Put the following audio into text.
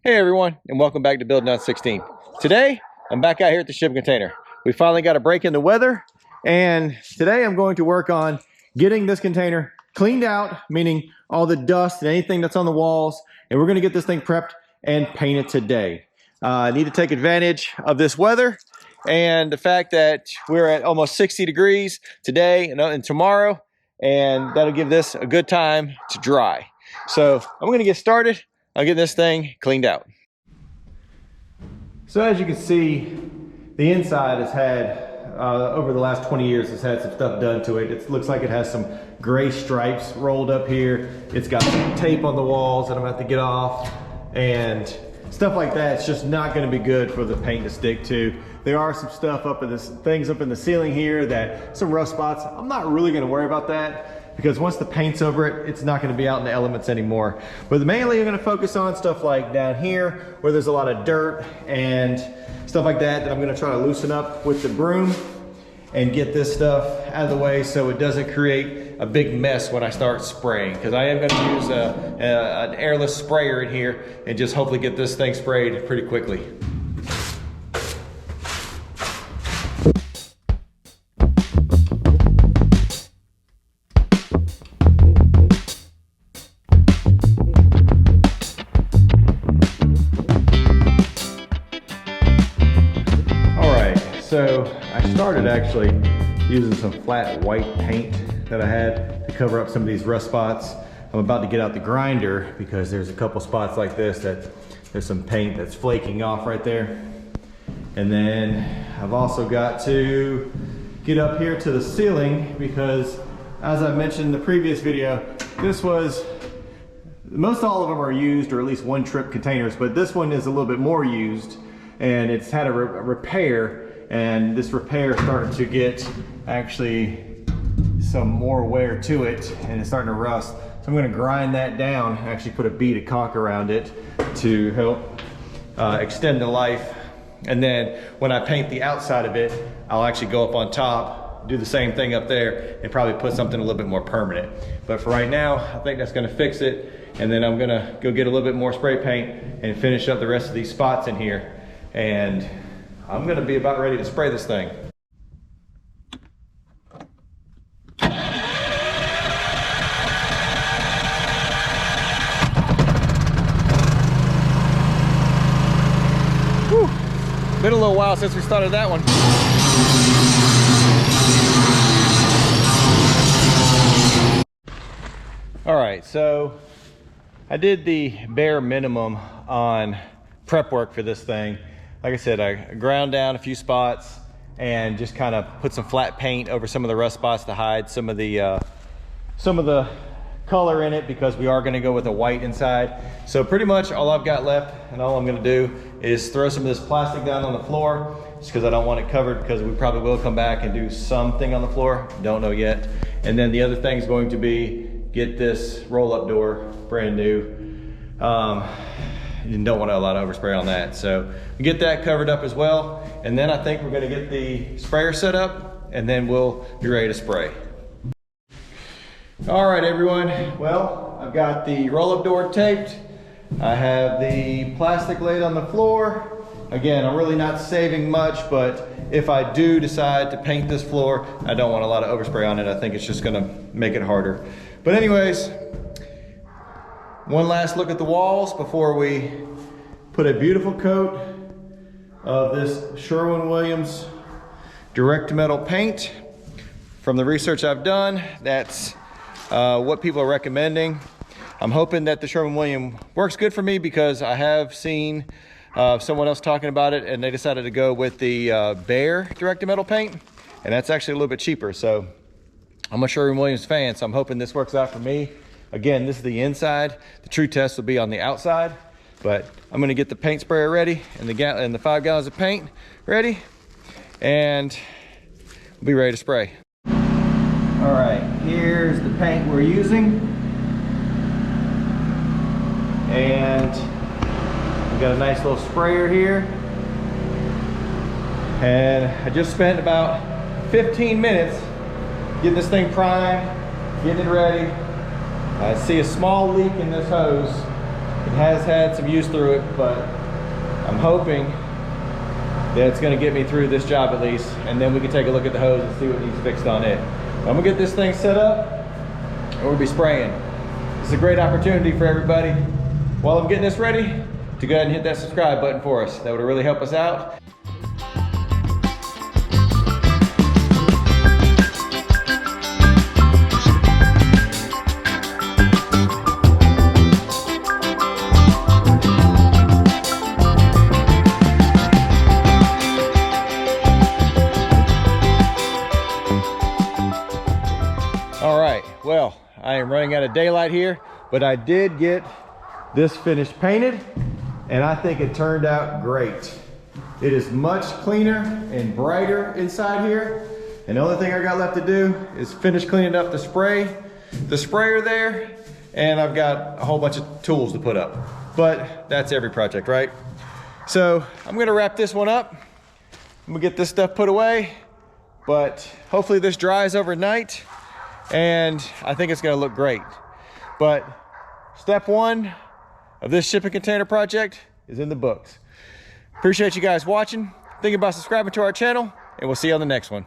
Hey everyone, and welcome back to Building Out 16. Today, I'm back out here at the shipping container. We finally got a break in the weather, and today I'm going to work on getting this container cleaned out, meaning all the dust and anything that's on the walls, and we're gonna get this thing prepped and painted today. I need to take advantage of this weather and the fact that we're at almost 60 degrees today and tomorrow, and that'll give this a good time to dry. So I'm gonna get started. I'll get this thing cleaned out. So as you can see, the inside has had, over the last 20 years, has had some stuff done to it. It looks like it has some gray stripes rolled up here. It's got some tape on the walls that I'm gonna have to get off and stuff like that. It's just not gonna be good for the paint to stick to. There are some stuff up in this, things up in the ceiling here that, some rough spots. I'm not really gonna worry about that, because once the paint's over it, it's not gonna be out in the elements anymore. But mainly I'm gonna focus on stuff like down here, where there's a lot of dirt and stuff like that I'm gonna try to loosen up with the broom and get this stuff out of the way so it doesn't create a big mess when I start spraying. Because I am gonna use an airless sprayer in here and just hopefully get this thing sprayed pretty quickly. So I started actually using some flat white paint that I had to cover up some of these rust spots. I'm about to get out the grinder because there's a couple spots like this that there's some paint that's flaking off right there. And then I've also got to get up here to the ceiling because, as I mentioned in the previous video, this was, most all of them are used, or at least one trip containers, but this one is a little bit more used, and it's had a repair. And this repair started to get actually some more wear to it, and it's starting to rust. So I'm going to grind that down, actually put a bead of caulk around it to help extend the life. And then when I paint the outside of it, I'll actually go up on top, do the same thing up there, and probably put something a little bit more permanent. But for right now, I think that's going to fix it. And then I'm going to go get a little bit more spray paint and finish up the rest of these spots in here. And I'm gonna be about ready to spray this thing. Whew. Been a little while since we started that one. All right, so I did the bare minimum on prep work for this thing. Like I said, I ground down a few spots and just kind of put some flat paint over some of the rust spots to hide some of the color in it, because we are going to go with a white inside. So pretty much all I've got left and all I'm going to do is throw some of this plastic down on the floor, just because I don't want it covered, because we probably will come back and do something on the floor. Don't know yet. And then the other thing is going to be get this roll-up door brand new. You don't want to allow overspray on that, so we get that covered up as well. And then I think we're going to get the sprayer set up, and then we'll be ready to spray. All right, everyone. Well, I've got the roll-up door taped. I have the plastic laid on the floor. Again, I'm really not saving much, but if I do decide to paint this floor, I don't want a lot of overspray on it. I think it's just going to make it harder. But anyways, one last look at the walls before we put a beautiful coat of this Sherwin-Williams direct metal paint. From the research I've done, that's what people are recommending. I'm hoping that the Sherwin-Williams works good for me, because I have seen someone else talking about it, and they decided to go with the Behr direct metal paint, and that's actually a little bit cheaper. So I'm a Sherwin-Williams fan, so I'm hoping this works out for me. Again, this is the inside. The true test will be on the outside, but I'm gonna get the paint sprayer ready and the 5 gallons of paint ready, and we'll be ready to spray. All right, here's the paint we're using. And we've got a nice little sprayer here. And I just spent about 15 minutes getting this thing primed, getting it ready. I see a small leak in this hose. has had some use through it, but I'm hoping that it's gonna get me through this job at least, and then we can take a look at the hose and see what needs fixed on it. I'm gonna get this thing set up, and we'll be spraying. It's a great opportunity for everybody, while I'm getting this ready, to go ahead and hit that subscribe button for us. That would really help us out. All right, well, I am running out of daylight here, but I did get this finished painted, and I think it turned out great. It is much cleaner and brighter inside here, and the only thing I got left to do is finish cleaning up the sprayer there, and I've got a whole bunch of tools to put up. But that's every project, right? So I'm gonna wrap this one up. I'm gonna get this stuff put away, but hopefully this dries overnight, and I think it's gonna look great. But step one of this shipping container project is in the books. Appreciate you guys watching. Think about subscribing to our channel, and we'll see you on the next one.